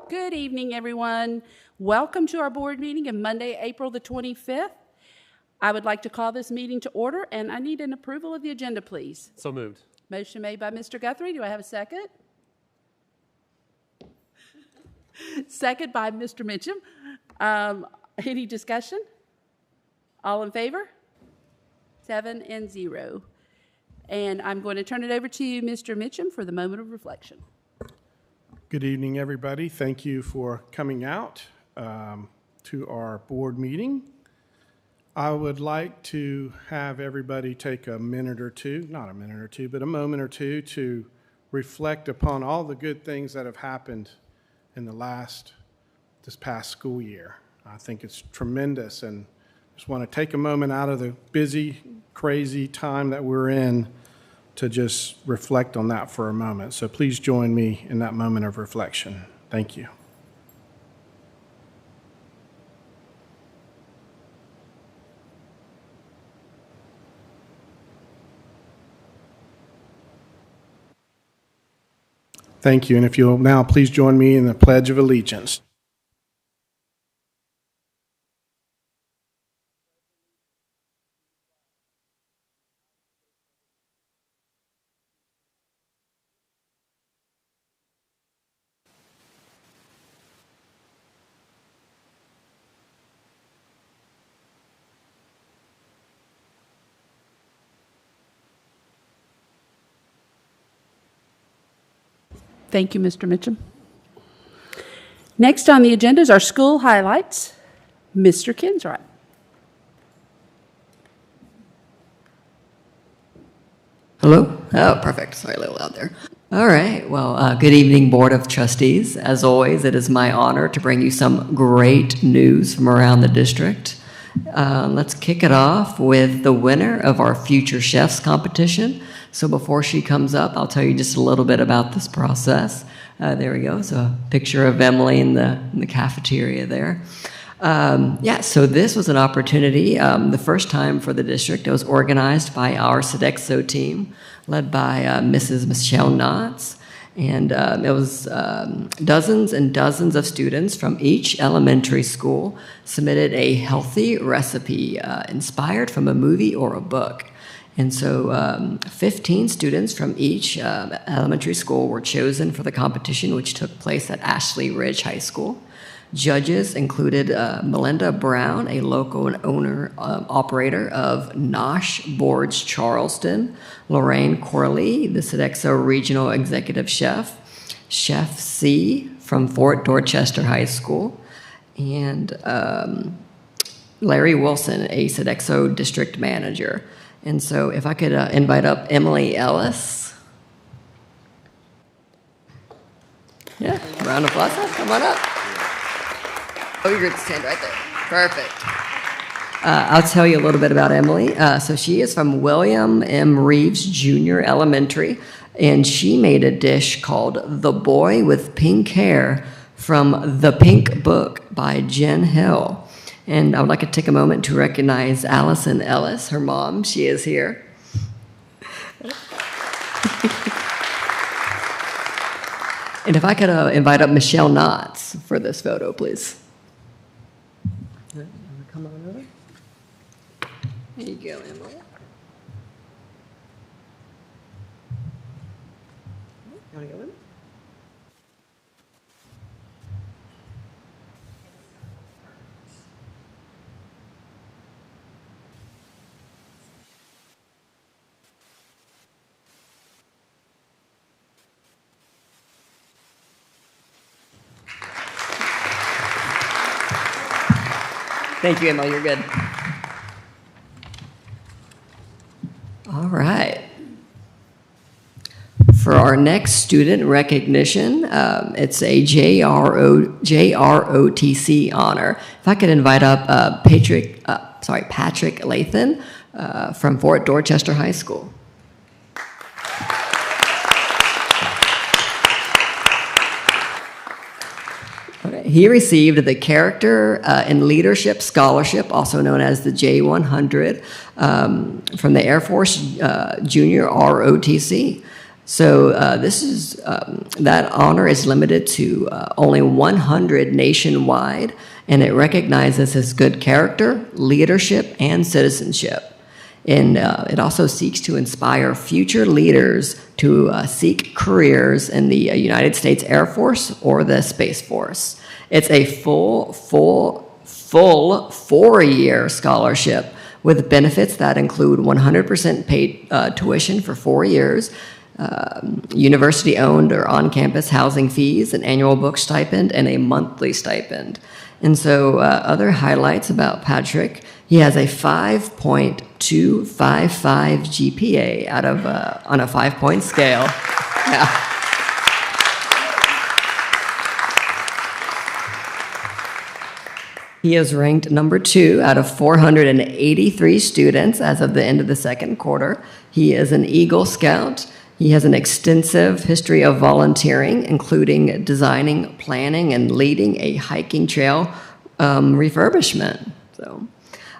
Good evening, everyone. Welcome to our board meeting of Monday, April the 25th. I would like to call this meeting to order, and I need an approval of the agenda, please. So moved. Motion made by Mr. Guthrie. Do I have a second? Second by Mr. Mitchum. Any discussion? All in favor? 7-0. And I'm going to turn it over to you, Mr. Mitchum, for the moment of reflection. Good evening, everybody. Thank you for coming out to our board meeting. I would like to have everybody take a minute or two, not a minute or two, but a moment or two to reflect upon all the good things that have happened in this past school year. I think it's tremendous, and just want to take a moment out of the busy, crazy time that we're in to just reflect on that for a moment. So please join me in that moment of reflection. Thank you. Thank you. And if you'll now please join me in the Pledge of Allegiance. Thank you, Mr. Mitchum. Next on the agenda is our school highlights. Mr. Kinsright. Hello? Oh, perfect. Sorry, a little loud there. All right. Well, good evening, Board of Trustees. As always, it is my honor to bring you some great news from around the district. Let's kick it off with the winner of our Future Chefs competition. So before she comes up, I'll tell you just a little bit about this process. There we go. So a picture of Emily in the cafeteria there. So this was an opportunity, the first time for the district. It was organized by our Sodexo team, led by Mrs. Michelle Knotts. And it was dozens and dozens of students from each elementary school submitted a healthy recipe inspired from a movie or a book. And so 15 students from each elementary school were chosen for the competition, which took place at Ashley Ridge High School. Judges included Melinda Brown, a local and owner-operator of Nosh Boards Charleston, Lorraine Corley, the Sodexo Regional Executive Chef, Chef C from Fort Dorchester High School, and Larry Wilson, a Sodexo District Manager. And so if I could invite up Emily Ellis. Yeah, round of applause. Come on up. Oh, you're going to stand right there. Perfect. I'll tell you a little bit about Emily. So she is from William M. Reeves Jr. Elementary, and she made a dish called The Boy with Pink Hair from The Pink Book by Jen Hill. And I would like to take a moment to recognize Allison Ellis, her mom. She is here. And if I could invite up Michelle Knotts for this photo, please. Come on over. There you go, Emily. You want to go in? Thank you, Emily. You're good. All right. For our next student recognition, it's a JROTC honor. If I could invite up Patrick Lathan from Fort Dorchester High School. He received the Character and Leadership Scholarship, also known as the J100, from the Air Force Junior ROTC. So that honor is limited to only 100 nationwide, and it recognizes his good character, leadership, and citizenship. And it also seeks to inspire future leaders to seek careers in the United States Air Force or the Space Force. It's a full 4-year scholarship with benefits that include 100% paid tuition for 4 years, university-owned or on-campus housing fees, an annual book stipend, and a monthly stipend. And so other highlights about Patrick, he has a 5.255 GPA out of on a 5-point scale. Yeah. He is ranked number 2 out of 483 students as of the end of the second quarter. He is an Eagle Scout. He has an extensive history of volunteering, including designing, planning, and leading a hiking trail refurbishment. So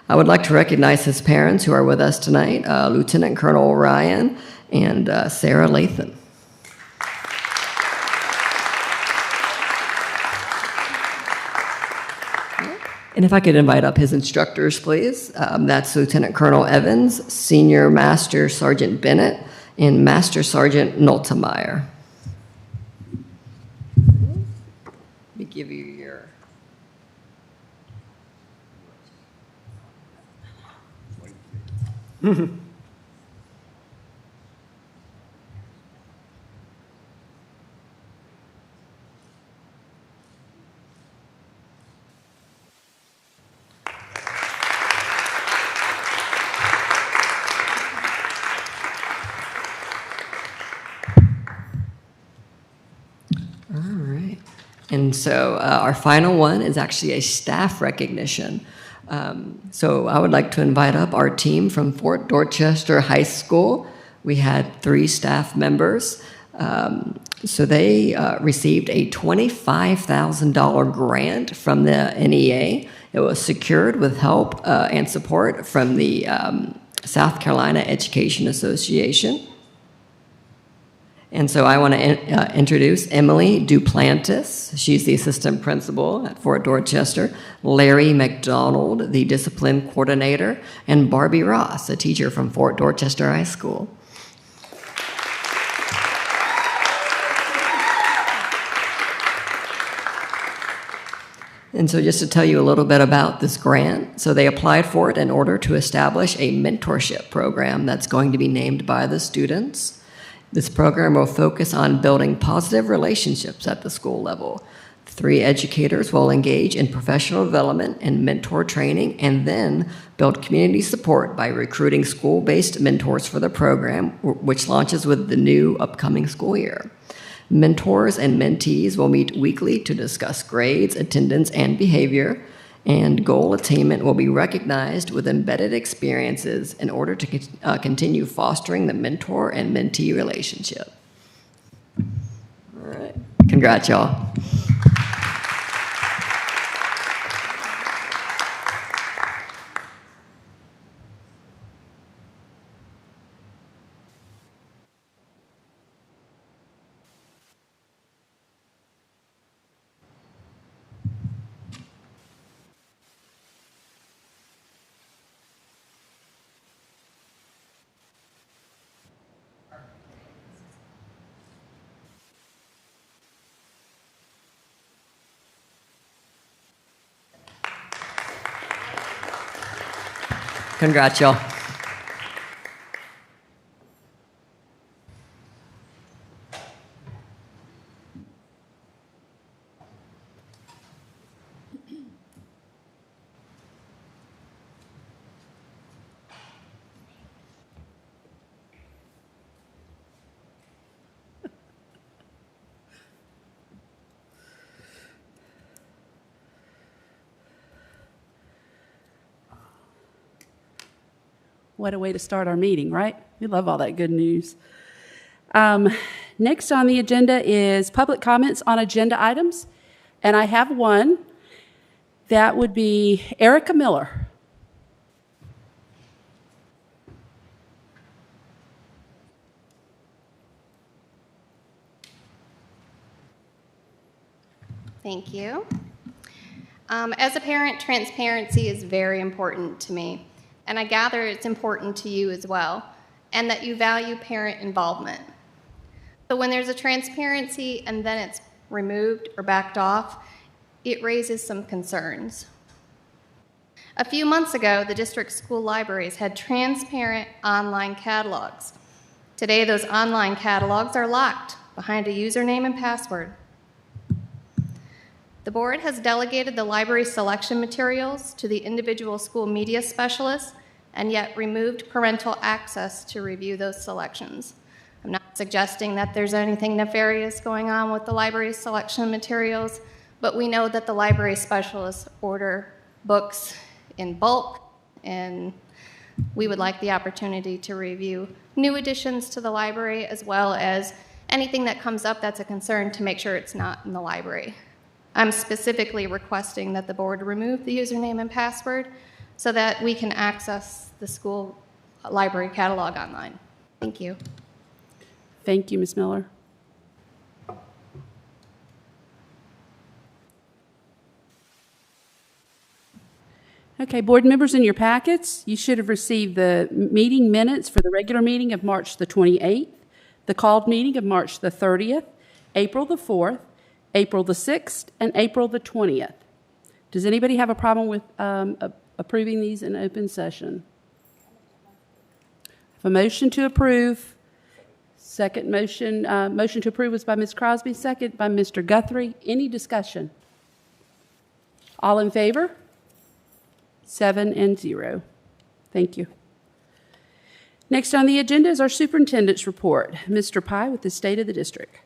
I would like to recognize his parents who are with us tonight, Lieutenant Colonel Ryan and Sarah Latham. And if I could invite up his instructors, please. That's Lieutenant Colonel Evans, Senior Master Sergeant Bennett, and Master Sergeant Noltemeyer. Let me give you your... And so our final one is actually a staff recognition. So I would like to invite up our team from Fort Dorchester High School. We had 3 staff members. So they received a $25,000 grant from the NEA. It was secured with help and support from the South Carolina Education Association. And so I want to introduce Emily Duplantis. She's the assistant principal at Fort Dorchester. Larry McDonald, the discipline coordinator. And Barbie Ross, a teacher from Fort Dorchester High School. And so just to tell you a little bit about this grant, so they applied for it in order to establish a mentorship program that's going to be named by the students. This program will focus on building positive relationships at the school level. 3 educators will engage in professional development and mentor training, and then build community support by recruiting school-based mentors for the program, which launches with the new upcoming school year. Mentors and mentees will meet weekly to discuss grades, attendance, and behavior, and goal attainment will be recognized with embedded experiences in order to continue fostering the mentor and mentee relationship. All right. Congrats, y'all. Congrats, y'all. What a way to start our meeting, right? We love all that good news. Next on the agenda is public comments on agenda items. And I have one. That would be Erica Miller. Thank you. As a parent, transparency is very important to me, and I gather it's important to you as well, and that you value parent involvement. So when there's a transparency and then it's removed or backed off, it raises some concerns. A few months ago, the district school libraries had transparent online catalogs. Today, those online catalogs are locked behind a username and password. The board has delegated the library selection materials to the individual school media specialists and yet removed parental access to review those selections. I'm not suggesting that there's anything nefarious going on with the library selection materials, but we know that the library specialists order books in bulk, and we would like the opportunity to review new additions to the library as well as anything that comes up that's a concern to make sure it's not in the library. I'm specifically requesting that the board remove the username and password so that we can access the school library catalog online. Thank you. Thank you, Ms. Miller. Okay, board members, in your packets, you should have received the meeting minutes for the regular meeting of March the 28th, the called meeting of March the 30th, April the 4th, April the 6th, and April the 20th. Does anybody have a problem with approving these in open session? A motion to approve. Second motion, motion to approve was by Ms. Crosby, second by Mr. Guthrie. Any discussion? All in favor? 7-0. Thank you. Next on the agenda is our superintendent's report. Mr. Pye with the state of the district.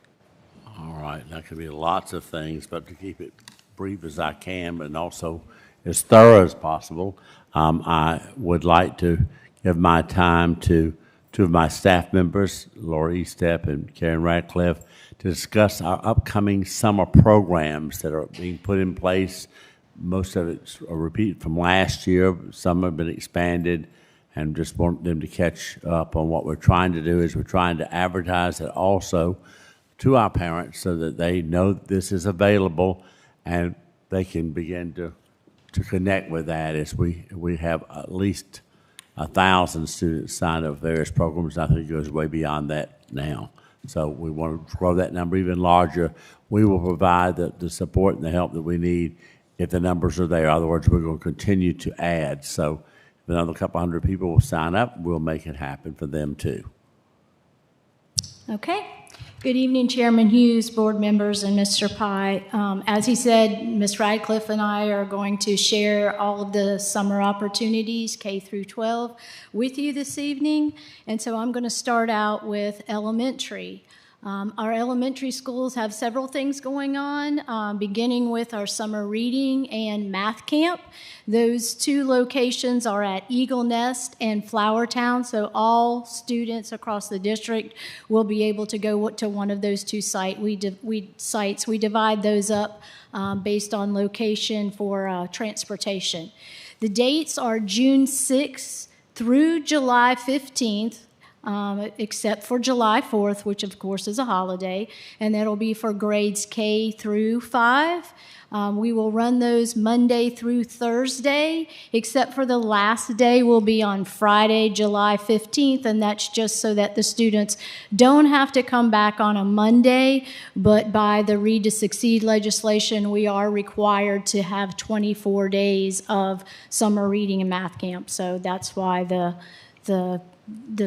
All right, that could be lots of things, but to keep it brief as I can, but also as thorough as possible, I would like to give my time to two of my staff members, Laura Estep and Karen Radcliffe, to discuss our upcoming summer programs that are being put in place. Most of it's a repeat from last year. Some have been expanded, and just want them to catch up on what we're trying to do is we're trying to advertise it also to our parents so that they know this is available and they can begin to connect with that as we have at least 1,000 students signed up for various programs. I think it goes way beyond that now. So we want to grow that number even larger. We will provide the support and the help that we need if the numbers are there. In other words, we're going to continue to add. So if another couple hundred people will sign up, we'll make it happen for them too. Okay. Good evening, Chairman Hughes, board members, and Mr. Pye. As he said, Ms. Radcliffe and I are going to share all of the summer opportunities, K through 12, with you this evening. And so I'm going to start out with elementary. Our elementary schools have several things going on, beginning with our summer reading and math camp. Those two locations are at Eagle Nest and Flowertown, so all students across the district will be able to go to one of those two sites. We divide those up based on location for transportation. The dates are June 6th through July 15th. Except for July 4th, which of course is a holiday, and that'll be for grades K through 5. We will run those Monday through Thursday, except for the last day will be on Friday, July 15th, and that's just so that the students don't have to come back on a Monday, but by the Read to Succeed legislation, we are required to have 24 days of summer reading and math camp, so that's why the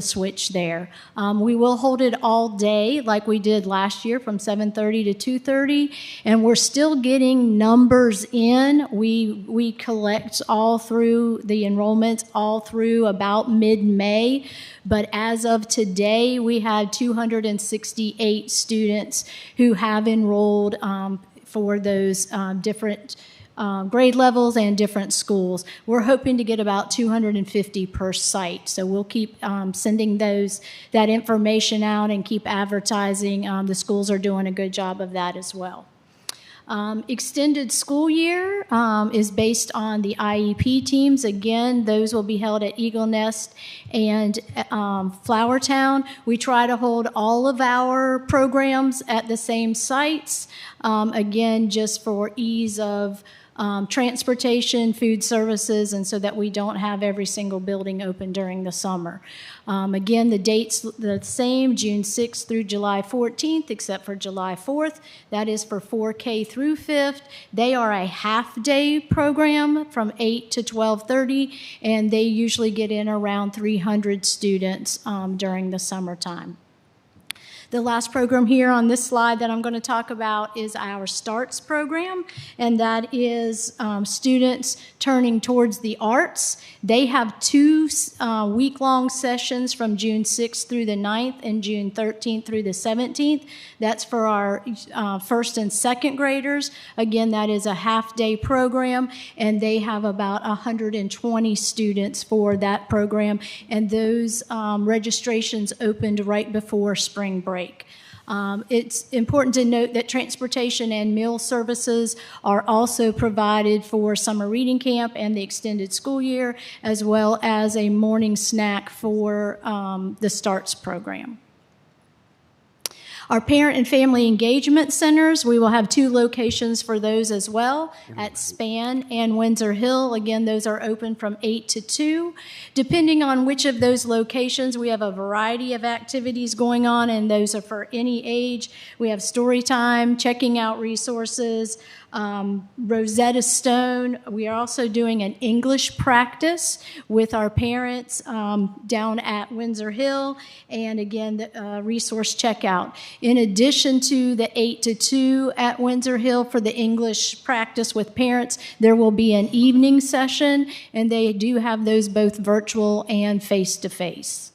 switch there. We will hold it all day like we did last year from 7:30 to 2:30, and we're still getting numbers in. We collect all through the enrollments all through about mid-May, but as of today, we had 268 students who have enrolled for those different grade levels and different schools. We're hoping to get about 250 per site, so we'll keep sending that information out and keep advertising. The schools are doing a good job of that as well. Extended school year is based on the IEP teams. Again, those will be held at Eagle Nest and Flowertown. We try to hold all of our programs at the same sites, again, just for ease of transportation, food services, and so that we don't have every single building open during the summer. Again, the dates the same, June 6th through July 14th, except for July 4th. That is for 4K through 5th. They are a half-day program from 8 to 12:30, and they usually get in around 300 students during the summertime. The last program here on this slide that I'm going to talk about is our STARTS program, and that is students turning towards the arts. They have 2 week-long sessions from June 6th through the 9th and June 13th through the 17th. That's for our first and second graders. Again, that is a half-day program, and they have about 120 students for that program, and those registrations opened right before spring break. It's important to note that transportation and meal services are also provided for summer reading camp and the extended school year, as well as a morning snack for the STARTS program. Our parent and family engagement centers, we will have 2 locations for those as well, at Span and Windsor Hill. Again, those are open from 8 to 2. Depending on which of those locations, we have a variety of activities going on, and those are for any age. We have story time, checking out resources, Rosetta Stone. We are also doing an English practice with our parents down at Windsor Hill, and again, the resource checkout. In addition to the 8 to 2 at Windsor Hill for the English practice with parents, there will be an evening session, and they do have those both virtual and face-to-face.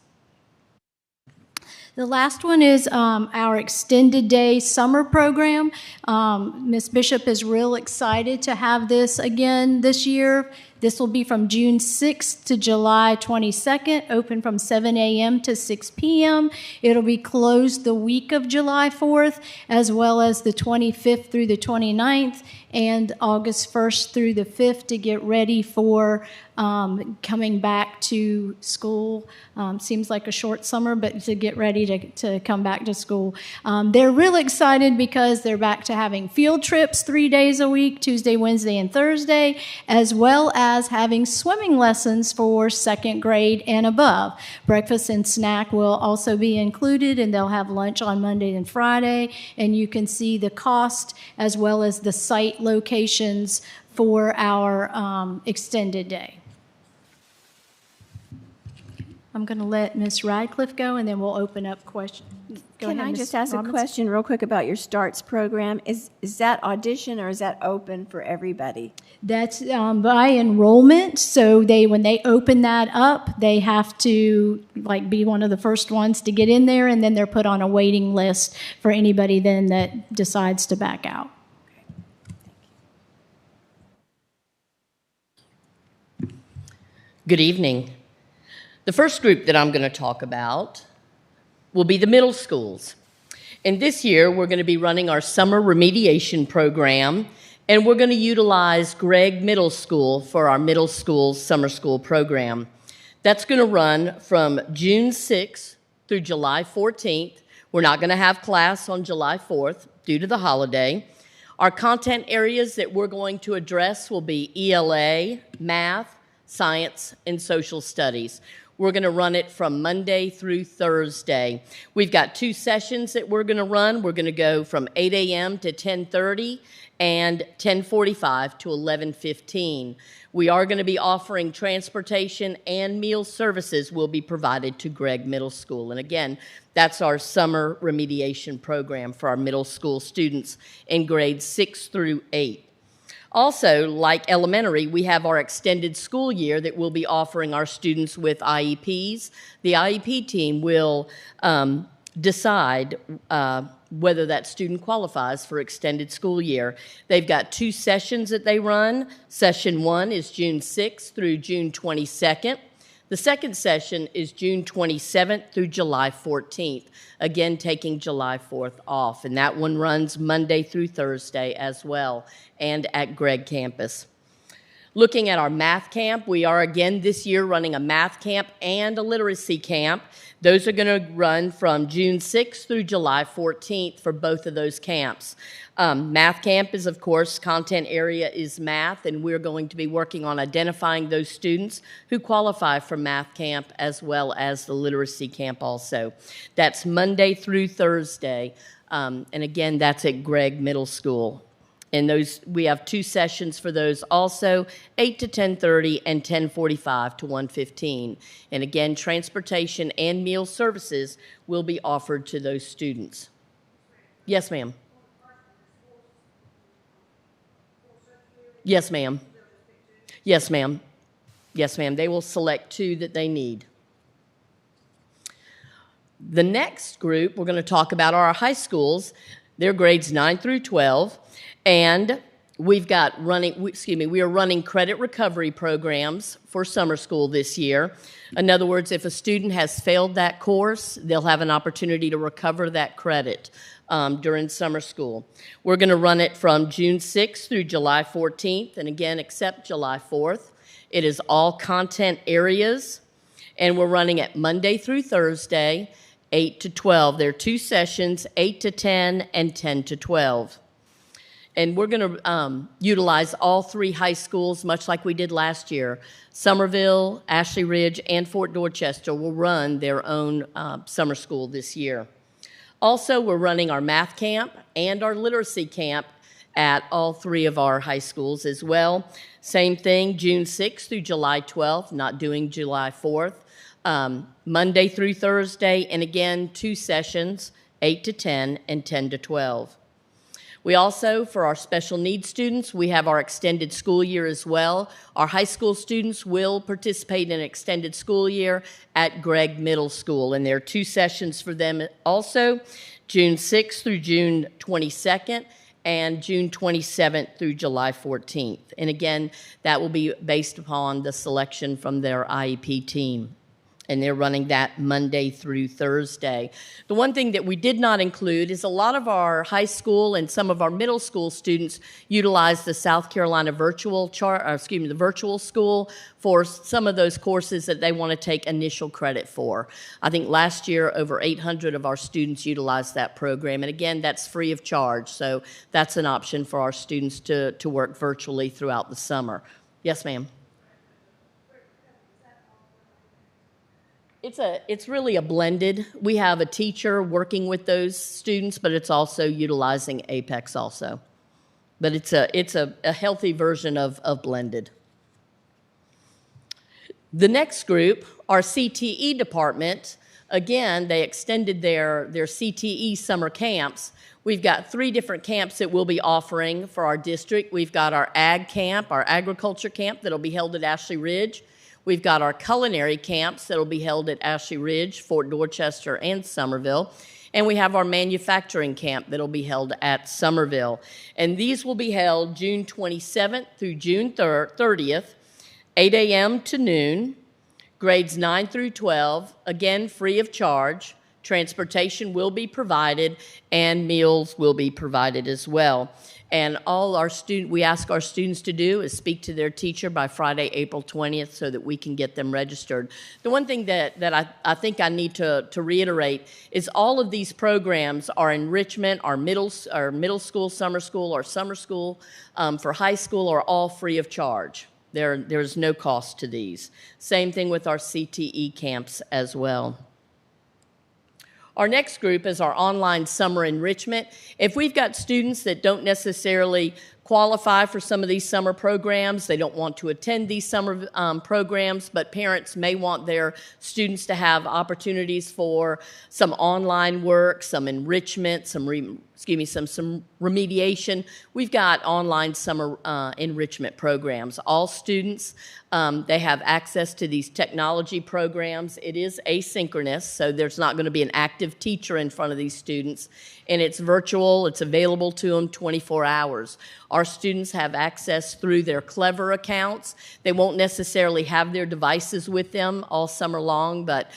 The last one is our extended day summer program. Ms. Bishop is real excited to have this again this year. This will be from June 6th to July 22nd, open from 7 a.m. to 6 p.m. It'll be closed the week of July 4th, as well as the 25th through the 29th, and August 1st through the 5th to get ready for coming back to school. Seems like a short summer, but to get ready to come back to school. They're really excited because they're back to having field trips 3 days a week, Tuesday, Wednesday, and Thursday, as well as having swimming lessons for second grade and above. Breakfast and snack will also be included, and they'll have lunch on Monday and Friday, and you can see the cost as well as the site locations for our extended day. I'm going to let Ms. Radcliffe go, and then we'll open up questions. Can I just ask a question real quick about your STARTS program? Is that audition or is that open for everybody? That's by enrollment. So when they open that up, they have to be one of the first ones to get in there, and then they're put on a waiting list for anybody then that decides to back out. Good evening. The first group that I'm going to talk about will be the middle schools. And this year, we're going to be running our summer remediation program, and we're going to utilize Gregg Middle School for our middle school summer school program. That's going to run from June 6th through July 14th. We're not going to have class on July 4th due to the holiday. Our content areas that we're going to address will be ELA, math, science, and social studies. We're going to run it from Monday through Thursday. We've got 2 sessions that we're going to run. We're going to go from 8 a.m. to 10:30 and 10:45 to 11:15. We are going to be offering transportation and meal services will be provided to Gregg Middle School. And again, that's our summer remediation program for our middle school students in grades 6 through 8. Also, like elementary, we have our extended school year that we'll be offering our students with IEPs. The IEP team will decide whether that student qualifies for extended school year. They've got 2 sessions that they run. Session 1 is June 6th through June 22nd. The second session is June 27th through July 14th, again taking July 4th off, and that one runs Monday through Thursday as well, and at Gregg campus. Looking at our math camp, we are again this year running a math camp and a literacy camp. Those are going to run from June 6th through July 14th for both of those camps. Math camp is, of course, content area is math, and we're going to be working on identifying those students who qualify for math camp as well as the literacy camp also. That's Monday through Thursday, and again, that's at Gregg Middle School. And those, we have 2 sessions for those also, 8 to 10:30 and 10:45 to 1:15. And again, transportation and meal services will be offered to those students. Yes, ma'am. Yes, ma'am. Yes, ma'am. Yes, ma'am. They will select 2 that they need. The next group we're going to talk about are our high schools. They're grades 9 through 12. And we are running credit recovery programs for summer school this year. In other words, if a student has failed that course, they'll have an opportunity to recover that credit during summer school. We're going to run it from June 6th through July 14th, and again, except July 4th. It is all content areas, and we're running it Monday through Thursday, 8 to 12. There are 2 sessions, 8 to 10 and 10 to 12. And we're going to utilize all 3 high schools, much like we did last year. Somerville, Ashley Ridge, and Fort Dorchester will run their own summer school this year. Also, we're running our math camp and our literacy camp at all 3 of our high schools as well. Same thing, June 6th through July 12th, not doing July 4th. Monday through Thursday, and again, 2 sessions, 8 to 10 and 10 to 12. We also, for our special needs students, we have our extended school year as well. Our high school students will participate in an extended school year at Gregg Middle School, and there are 2 sessions for them also, June 6th through June 22nd, and June 27th through July 14th. And again, that will be based upon the selection from their IEP team. And they're running that Monday through Thursday. The one thing that we did not include is a lot of our high school and some of our middle school students utilize the South Carolina virtual the virtual school for some of those courses that they want to take initial credit for. I think last year over 800 of our students utilized that program, and again, that's free of charge. So that's an option for our students to work virtually throughout the summer. Yes, ma'am. It's really a blended. We have a teacher working with those students, but it's also utilizing Apex also. But it's a healthy version of blended. The next group, our CTE department, again, they extended their CTE summer camps. We've got 3 different camps that we'll be offering for our district. We've got our ag camp, our agriculture camp that'll be held at Ashley Ridge. We've got our culinary camps that will be held at Ashley Ridge, Fort Dorchester, and Somerville. And we have our manufacturing camp that will be held at Somerville. And these will be held June 27th through June 30th, 8 a.m. to noon, grades 9 through 12, again, free of charge. Transportation will be provided, and meals will be provided as well. And all we ask our students to do is speak to their teacher by Friday, April 20th, so that we can get them registered. The one thing that I think I need to reiterate is all of these programs are enrichment, our middle school, summer school, or summer school for high school are all free of charge. There's no cost to these. Same thing with our CTE camps as well. Our next group is our online summer enrichment. If we've got students that don't necessarily qualify for some of these summer programs, they don't want to attend these summer programs, but parents may want their students to have opportunities for some online work, some enrichment, some remediation. We've got online summer enrichment programs. All students, they have access to these technology programs. It is asynchronous, so there's not going to be an active teacher in front of these students, and it's virtual. It's available to them 24 hours. Our students have access through their Clever accounts. They won't necessarily have their devices with them all summer long, but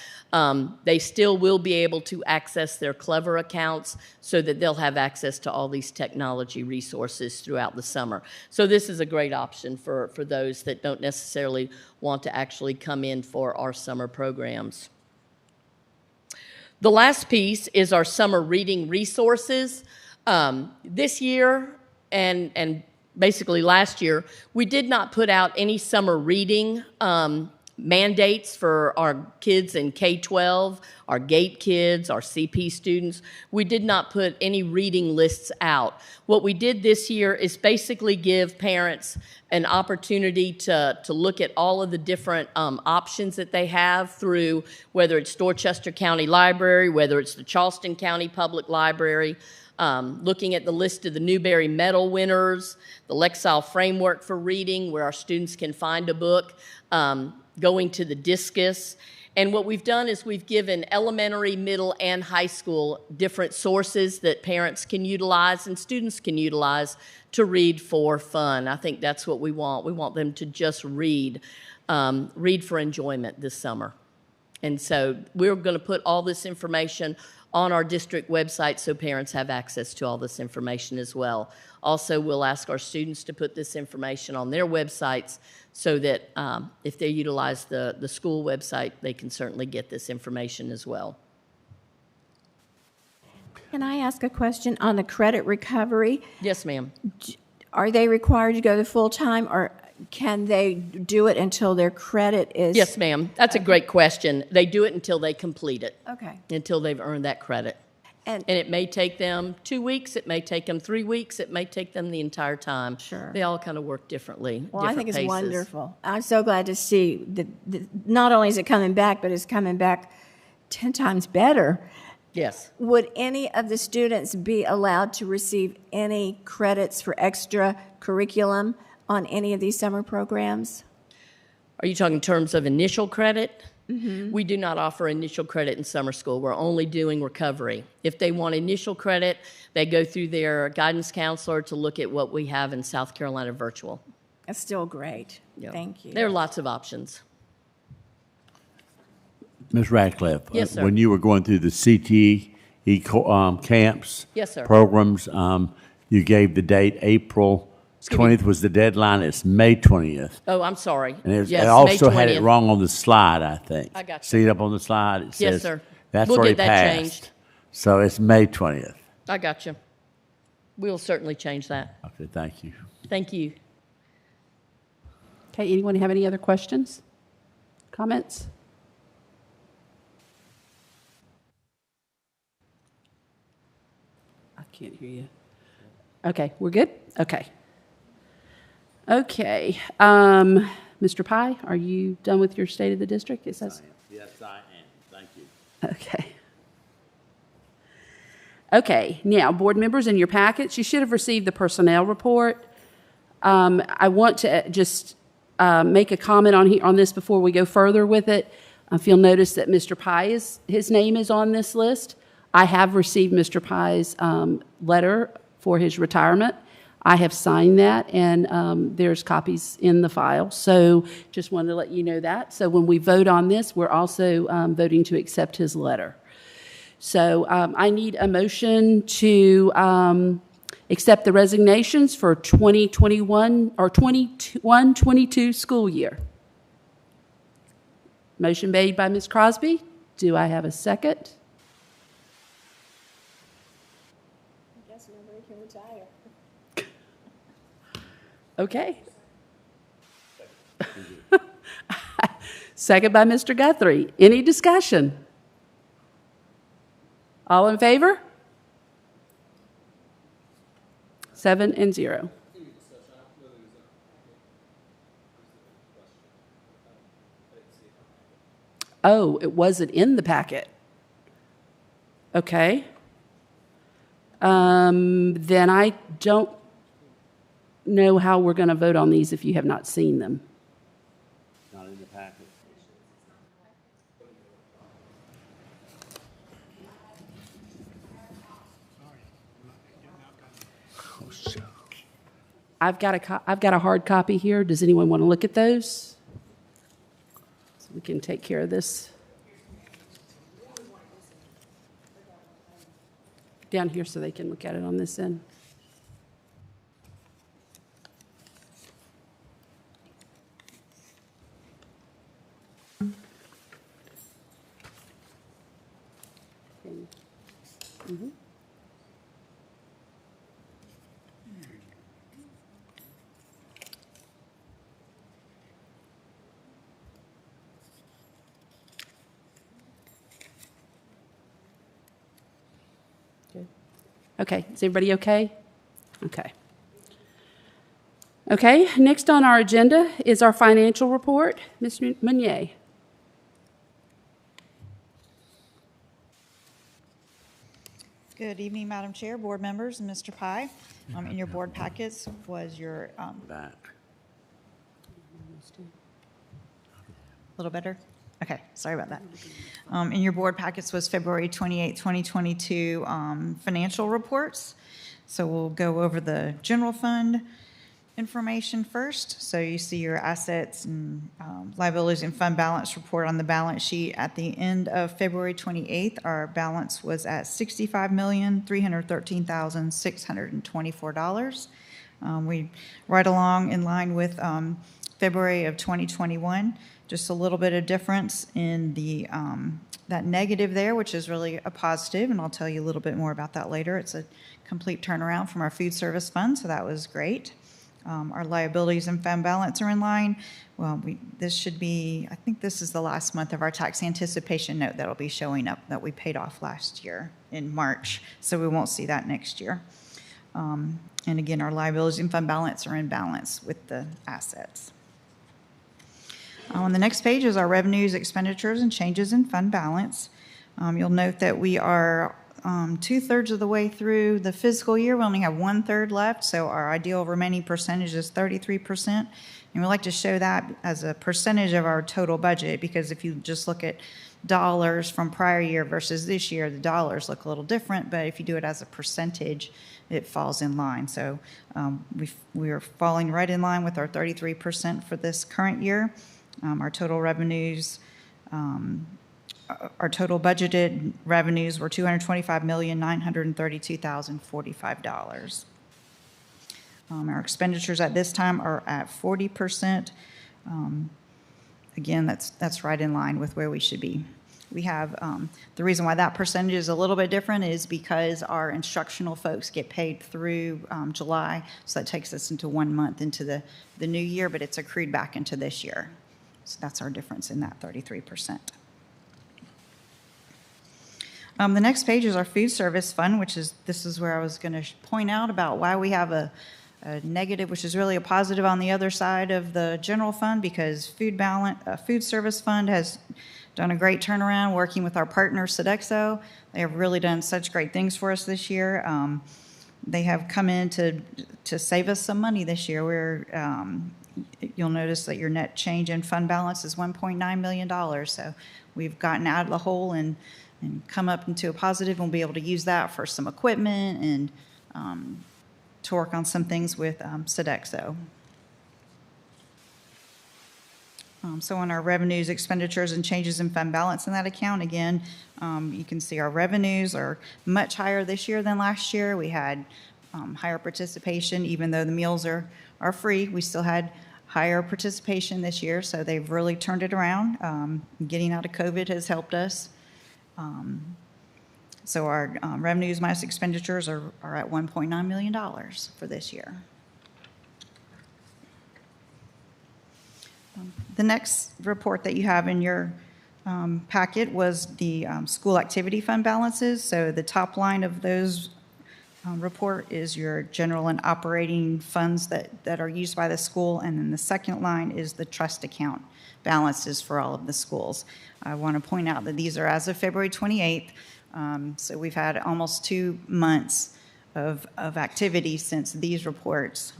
they still will be able to access their Clever accounts so that they'll have access to all these technology resources throughout the summer. So this is a great option for those that don't necessarily want to actually come in for our summer programs. The last piece is our summer reading resources. This year and basically last year, we did not put out any summer reading mandates for our kids in K-12, our GATE kids, our CP students. We did not put any reading lists out. What we did this year is basically give parents an opportunity to look at all of the different options that they have through whether it's Dorchester County Library, whether it's the Charleston County Public Library, looking at the list of the Newbery Medal winners, the Lexile Framework for Reading, where our students can find a book, going to the Discus. And what we've done is we've given elementary, middle, and high school different sources that parents can utilize and students can utilize to read for fun. I think that's what we want. We want them to just read for enjoyment this summer. And so we're going to put all this information on our district website so parents have access to all this information as well. Also, we'll ask our students to put this information on their websites so that if they utilize the school website, they can certainly get this information as well. Can I ask a question on the credit recovery? Yes, ma'am. Are they required to go to full-time, or can they do it until their credit is? Yes, ma'am. That's a great question. They do it until they complete it. Okay. Until they've earned that credit. And it may take them 2 weeks, it may take them 3 weeks, it may take them the entire time. Sure. They all kind of work differently. Well, I think it's paces. wonderful. I'm so glad to see that not only is it coming back, but it's coming back 10 times better. Yes. Would any of the students be allowed to receive any credits for extra curriculum on any of these summer programs? Are you talking in terms of initial credit? Mm-hmm. We do not offer initial credit in summer school. We're only doing recovery. If they want initial credit, they go through their guidance counselor to look at what we have in South Carolina virtual. That's still great. Yep. Thank you. There are lots of options. Ms. Radcliffe? Yes, sir. When you were going through the CTE camps? Yes, sir. Programs, you gave the date April 20th was the deadline. It's May 20th. Oh, I'm sorry. And yes, it also May 20th. had it wrong on the slide, I think. I got you. See it up on the slide? It says Yes, sir. That's We'll already get that passed. changed. So it's May 20th. I got you. We'll certainly change that. Okay, thank you. Thank you. Okay, anyone have any other questions? Comments? I can't hear you. Okay, we're good? Okay. Okay. Mr. Pye, are you done with your State of the District? It says. Yes, I am. Thank you. Okay. Okay, now, board members, in your packets, you should have received the personnel report. I want to just make a comment on this before we go further with it. If you'll notice that Mr. Pye his name is on this list. I have received Mr. Pye's letter for his retirement. I have signed that, and there's copies in the file. So just wanted to let you know that. So when we vote on this, we're also voting to accept his letter. So I need a motion to accept the resignations for 2021 or 21-22 school year. Motion made by Ms. Crosby. Do I have a second? I guess nobody can retire. Okay. Second by Mr. Guthrie. Any discussion? All in favor? 7-0. Oh, it wasn't in the packet. Okay. Then I don't know how we're going to vote on these if you have not seen them. Not in the packet. I've got a hard copy here. Does anyone want to look at those? So we can take care of this. Down here so they can look at it on this end. Mm-hmm. Okay, is everybody okay? Okay. Okay, next on our agenda is our financial report. Ms. Meunier. Good evening, Madam Chair, board members, and Mr. Pye. In your board packets was your, Back. a little better? Okay, sorry about that. In your board packets was February 28, 2022 financial reports. So we'll go over the general fund information first. So you see your assets and liabilities and fund balance report on the balance sheet. At the end of February 28th, our balance was at $65,313,624. We right along in line with February of 2021. Just a little bit of difference in the that negative there, which is really a positive, and I'll tell you a little bit more about that later. It's a complete turnaround from our food service fund, so that was great. Our liabilities and fund balance are in line. Well, this should be, I think this is the last month of our tax anticipation note that'll be showing up that we paid off last year in March, so we won't see that next year. And again, our liabilities and fund balance are in balance with the assets. On the next page is our revenues, expenditures, and changes in fund balance. You'll note that we are 2/3 of the way through the fiscal year. We only have 1/3 left, so our ideal remaining percentage is 33%. And we like to show that as a percentage of our total budget, because if you just look at dollars from prior year versus this year, the dollars look a little different, but if you do it as a percentage, it falls in line. So we are falling right in line with our 33% for this current year. Our total revenues, our total budgeted revenues were $225,932,045. Our expenditures at this time are at 40%. Again, that's right in line with where we should be. We have, the reason why that percentage is a little bit different is because our instructional folks get paid through July, so that takes us into 1 month into the new year, but it's accrued back into this year. So that's our difference in that 33%. The next page is our food service fund, this is where I was going to point out about why we have a negative, which is really a positive on the other side of the general fund, because food service fund has done a great turnaround working with our partner Sodexo. They have really done such great things for us this year. They have come in to save us some money this year. You'll notice that your net change in fund balance is $1.9 million. So we've gotten out of the hole and come up into a positive, and we'll be able to use that for some equipment and to work on some things with Sodexo. So on our revenues, expenditures, and changes in fund balance in that account, again, you can see our revenues are much higher this year than last year. We had higher participation, even though the meals are free. We still had higher participation this year, so they've really turned it around. Getting out of COVID has helped us. So our revenues minus expenditures are at $1.9 million for this year. The next report that you have in your packet was the school activity fund balances. So the top line of those report is your general and operating funds that are used by the school, and then the second line is the trust account balances for all of the schools. I want to point out that these are as of February 28th, so we've had almost 2 months of activity since these reports,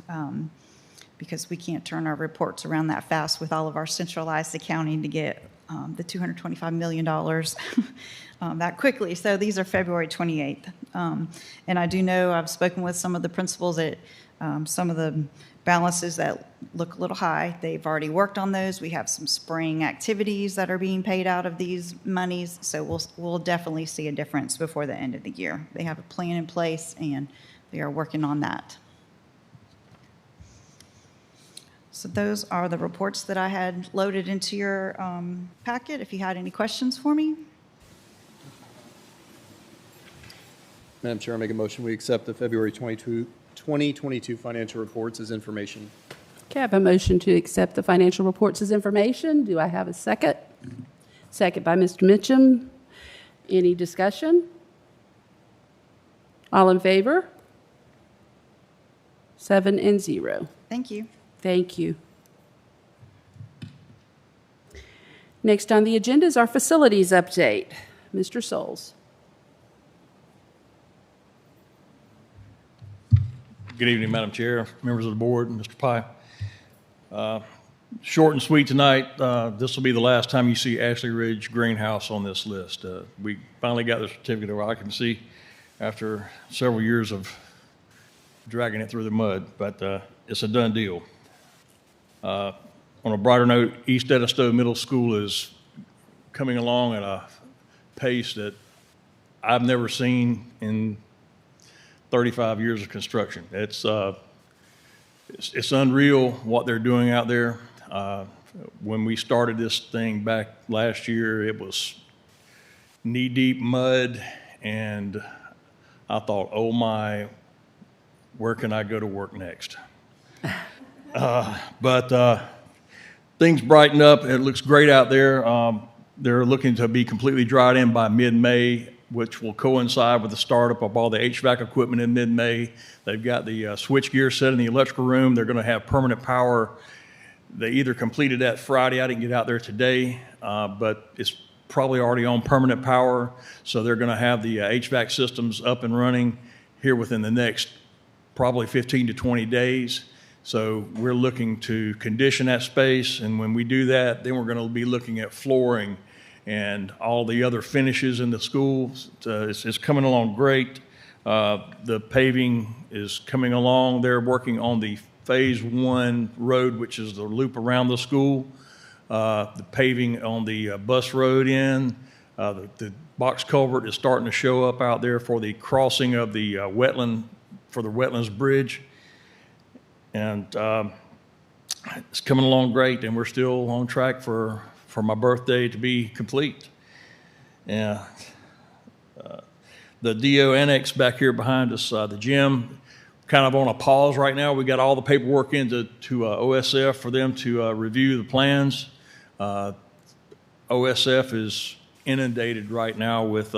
because we can't turn our reports around that fast with all of our centralized accounting to get the $225 million that quickly. So these are February 28th. And I do know I've spoken with some of the principals at Some of the balances that look a little high, they've already worked on those. We have some spring activities that are being paid out of these monies, so we'll definitely see a difference before the end of the year. They have a plan in place, and they are working on that. So those are the reports that I had loaded into your packet. If you had any questions for me. Madam Chair, I make a motion we accept the February 2022 financial reports as information. Okay, I have a motion to accept the financial reports as information. Do I have a second? Second by Mr. Mitchum. Any discussion? All in favor? 7-0. Thank you. Thank you. Next on the agenda is our facilities update. Mr. Souls. Good evening, Madam Chair, members of the board, and Mr. Pye. Short and sweet tonight. This will be the last time you see Ashley Ridge Greenhouse on this list. We finally got the certificate of occupancy after several years of dragging it through the mud, but it's a done deal. On a brighter note, East Edisto Middle School is coming along at a pace that I've never seen in 35 years of construction. It's unreal what they're doing out there. When we started this thing back last year, it was knee-deep mud, and I thought, oh my, where can I go to work next? But things brighten up. It looks great out there. They're looking to be completely dried in by mid-May, which will coincide with the startup of all the HVAC equipment in mid-May. They've got the switchgear set in the electrical room. They're going to have permanent power. They either completed that Friday. I didn't get out there today, but it's probably already on permanent power. So they're going to have the HVAC systems up and running here within the next probably 15 to 20 days. So we're looking to condition that space, and when we do that, then we're going to be looking at flooring and all the other finishes in the school. It's coming along great. The paving is coming along. They're working on the Phase 1 road, which is the loop around the school. The paving on the bus road in. The box culvert is starting to show up out there for the crossing of the wetlands bridge. And it's coming along great, and we're still on track for my birthday to be complete. And the DO annex back here behind us, the gym, kind of on a pause right now. We got all the paperwork into OSF for them to review the plans. OSF is inundated right now with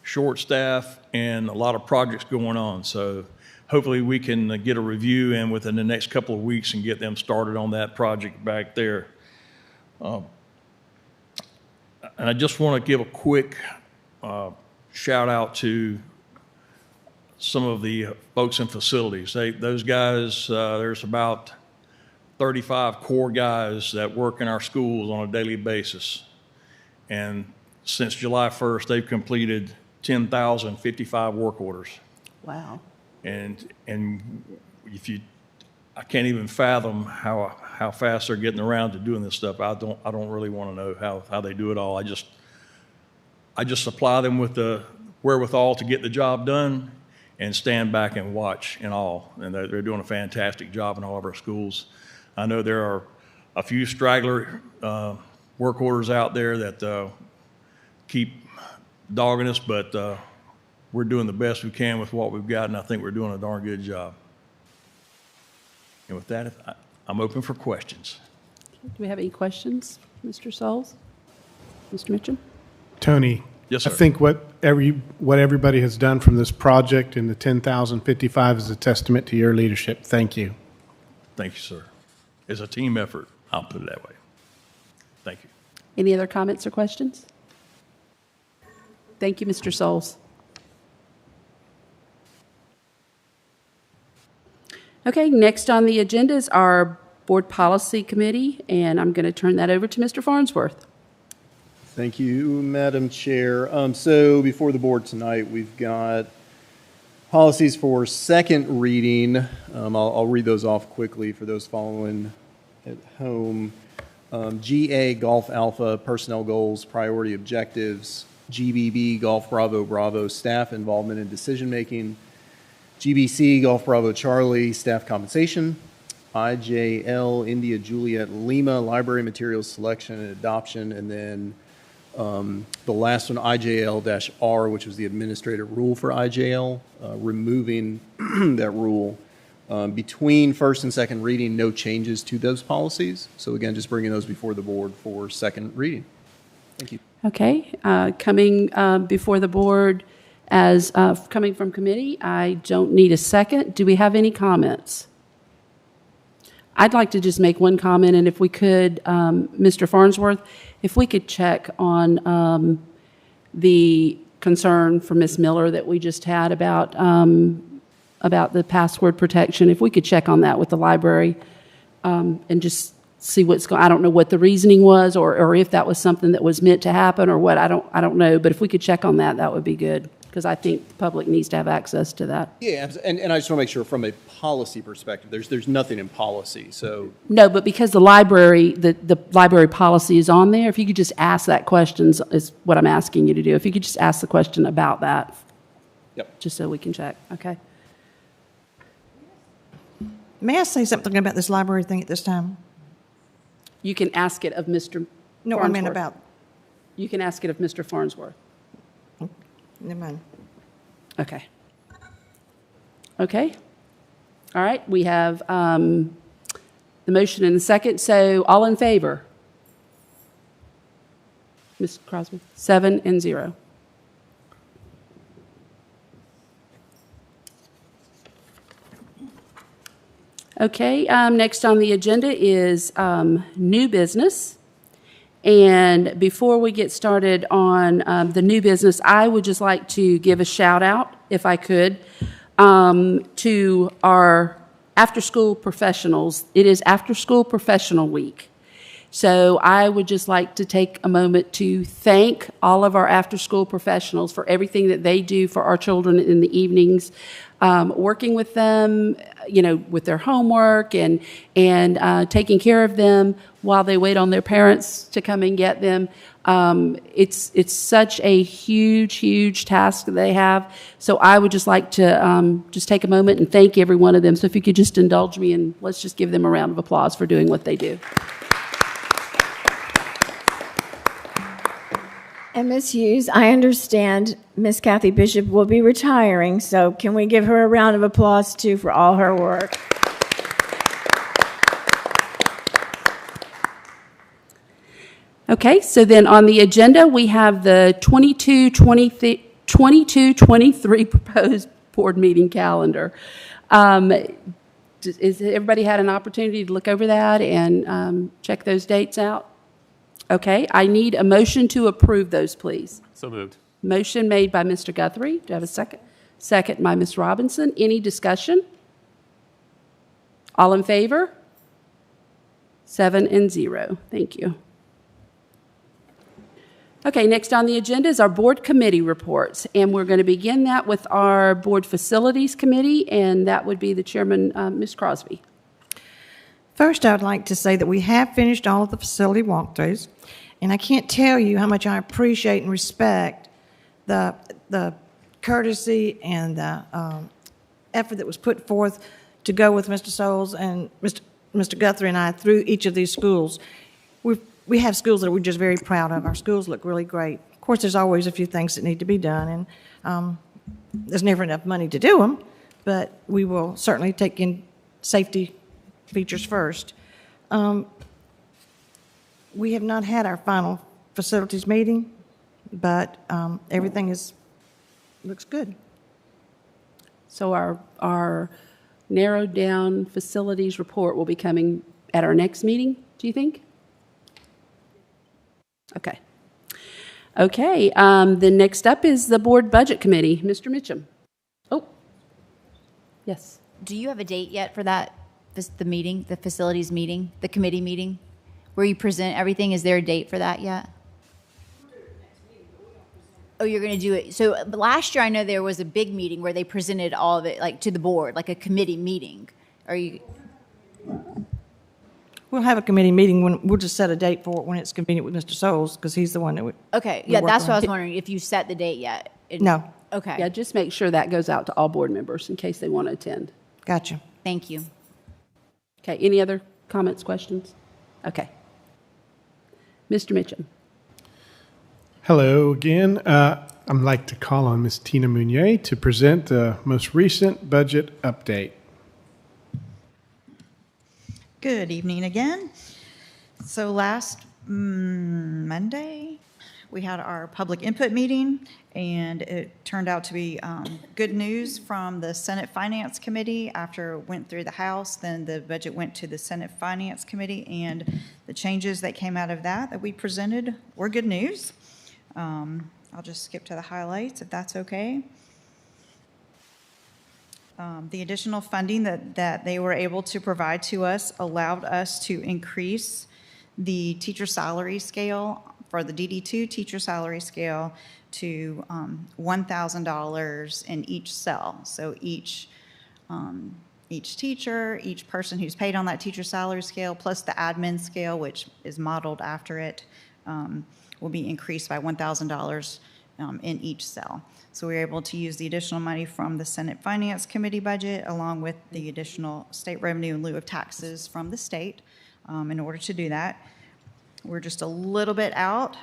short staff and a lot of projects going on. So hopefully we can get a review in within the next couple of weeks and get them started on that project back there. And I just want to give a quick shout out to some of the folks in facilities. Those guys, there's about 35 core guys that work in our schools on a daily basis. And since July 1st, they've completed 10,055 work orders. Wow. And I can't even fathom how fast they're getting around to doing this stuff. I don't really want to know how they do it all. I just supply them with the wherewithal to get the job done and stand back and watch in awe. And they're doing a fantastic job in all of our schools. I know there are a few straggler work orders out there that keep dogging us, but we're doing the best we can with what we've got, and I think we're doing a darn good job. And with that, I'm open for questions. Do we have any questions, Mr. Souls? Mr. Mitchum? Tony. Yes, sir. I think what everybody has done from this project in the 10,055 is a testament to your leadership. Thank you. Thank you, sir. It's a team effort. I'll put it that way. Thank you. Any other comments or questions? Thank you, Mr. Souls. Okay, next on the agenda is our Board Policy Committee, and I'm going to turn that over to Mr. Farnsworth. Thank you, Madam Chair. So before the board tonight, we've got Policies for second reading, I'll read those off quickly for those following at home. GA, Golf Alpha, personnel goals, priority objectives. GBB, Golf Bravo Bravo, staff involvement in decision-making. GBC, Golf Bravo Charlie, staff compensation. IJL, India Juliet Lima, library materials selection and adoption. And then the last one, IJL-R, which was the administrative rule for IJL, removing that rule. Between first and second reading, no changes to those policies. So again, just bringing those before the board for second reading. Thank you. Okay, coming before the board as coming from committee, I don't need a second. Do we have any comments? I'd like to just make one comment, and if we could, Mr. Farnsworth, if we could check on the concern for Ms. Miller that we just had about the password protection, if we could check on that with the library and just see what's going. I don't know what the reasoning was, or if that was something that was meant to happen, or what. I don't know. But if we could check on that, that would be good, because I think the public needs to have access to that. Yeah, and I just want to make sure from a policy perspective, there's nothing in policy. So no, but because the library policy is on there, if you could just ask that question is what I'm asking you to do. If you could just ask the question about that, yep, just so we can check. Okay. May I say something about this library thing at this time? You can ask it of Mr. No, Farnsworth. I meant about. You can ask it of Mr. Farnsworth. Never mind. Okay. Okay. All right. We have the motion and the second. So all in favor? Ms. Crosby? 7-0. Okay, next on the agenda is new business. And before we get started on the new business, I would just like to give a shout out, if I could, to our after-school professionals. It is After-School Professional Week. So I would just like to take a moment to thank all of our after-school professionals for everything that they do for our children in the evenings, working with them, with their homework and taking care of them while they wait on their parents to come and get them. It's such a huge task that they have. So I would just like to just take a moment and thank every one of them. So if you could just indulge me, and let's just give them a round of applause for doing what they do. And Ms. Hughes, I understand Ms. Kathy Bishop will be retiring, so can we give her a round of applause, too, for all her work? Okay, so then on the agenda, we have the 22-23 proposed board meeting calendar. Has everybody had an opportunity to look over that and check those dates out? Okay, I need a motion to approve those, please. So moved. Motion made by Mr. Guthrie. Do I have a second? Second by Ms. Robinson. Any discussion? All in favor? 7-0. Thank you. Okay, next on the agenda is our board committee reports, and we're going to begin that with our board facilities committee, and that would be the chairman, Ms. Crosby. First, I would like to say that we have finished all of the facility walkthroughs, and I can't tell you how much I appreciate and respect the courtesy and the effort that was put forth to go with Mr. Souls and Mr. Guthrie and I through each of these schools. We have schools that we're just very proud of. Our schools look really great. Of course, there's always a few things that need to be done, and there's never enough money to do them, but we will certainly take in safety features first. We have not had our final facilities meeting, but everything looks good. So our narrowed down facilities report will be coming at our next meeting, do you think? Okay. Okay, then next up is the board budget committee. Mr. Mitchum. Oh, yes. Do you have a date yet for that? The meeting, the facilities meeting, the committee meeting, where you present everything? Is there a date for that yet? Oh, you're going to do it. So last year, I know there was a big meeting where they presented all of it, like to the board, like a committee meeting. Are you? We'll have a committee meeting when, we'll just set a date for it when it's convenient with Mr. Souls, because he's the one that would. Okay, we yeah, work that's what I on. was wondering, if you set the date yet. No. Okay. Yeah, just make sure that goes out to all board members in case they want to attend. Gotcha. Thank you. Okay, any other comments, questions? Okay. Mr. Mitchum. Hello again. I'd like to call on Ms. Tina Meunier to present the most recent budget update. Good evening again. So last Monday, we had our public input meeting, and it turned out to be good news from the Senate Finance Committee. After it went through the House, then the budget went to the Senate Finance Committee, and the changes that came out of that we presented were good news. I'll just skip to the highlights if that's okay. The additional funding that they were able to provide to us allowed us to increase the teacher salary scale for the DD2 teacher salary scale to $1,000 in each cell. So each teacher, each person who's paid on that teacher salary scale, plus the admin scale, which is modeled after it, will be increased by $1,000 in each cell. So we were able to use the additional money from the Senate Finance Committee budget along with the additional state revenue in lieu of taxes from the state in order to do that. We're just a little bit out.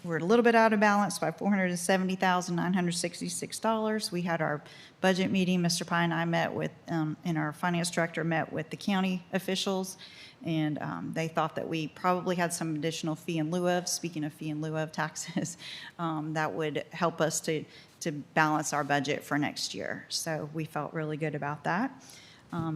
We're a little bit out of balance by $470,966. We had our budget meeting. Mr. Pye and I met with, and our finance director met with the county officials, and they thought that we probably had some additional fee in lieu of, speaking of fee in lieu of taxes, that would help us to balance our budget for next year. So we felt really good about that.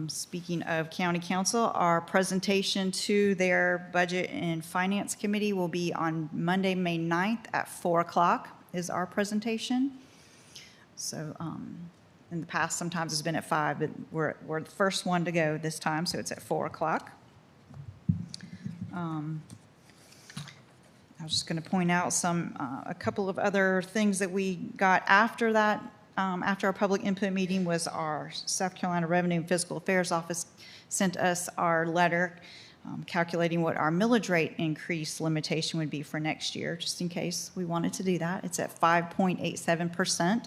Speaking of county council, our presentation to their budget and finance committee will be on Monday, May 9th at 4 o'clock is our presentation. So in the past, sometimes it's been at 5, but we're the first one to go this time, so it's at 4 o'clock. I was just going to point out a couple of other things that we got after that. After our public input meeting was our South Carolina Revenue and Fiscal Affairs Office sent us our letter calculating what our millage rate increase limitation would be for next year, just in case we wanted to do that. It's at 5.87%.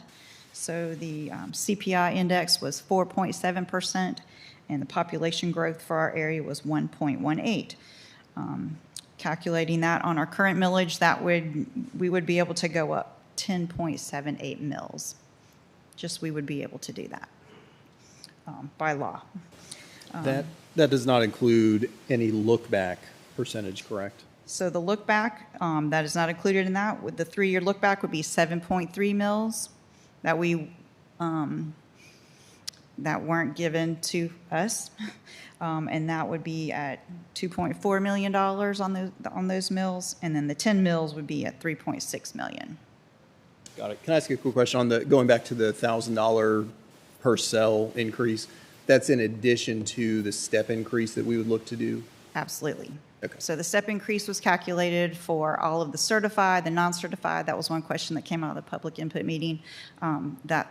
So the CPI index was 4.7%, and the population growth for our area was 1.18. Calculating that on our current millage, we would be able to go up 10.78 mils. Just we would be able to do that by law. That does not include any look-back percentage, correct? So the look-back, that is not included in that. With the 3-year look-back would be 7.3 mils that that weren't given to us, and that would be at $2.4 million on those mills, and then the 10 mills would be at $3.6 million. Got it. Can I ask you a quick question on going back to the $1,000 per cell increase? That's in addition to the step increase that we would look to do? Absolutely. Okay. So the step increase was calculated for all of the certified, the non-certified. That was one question that came out of the public input meeting. That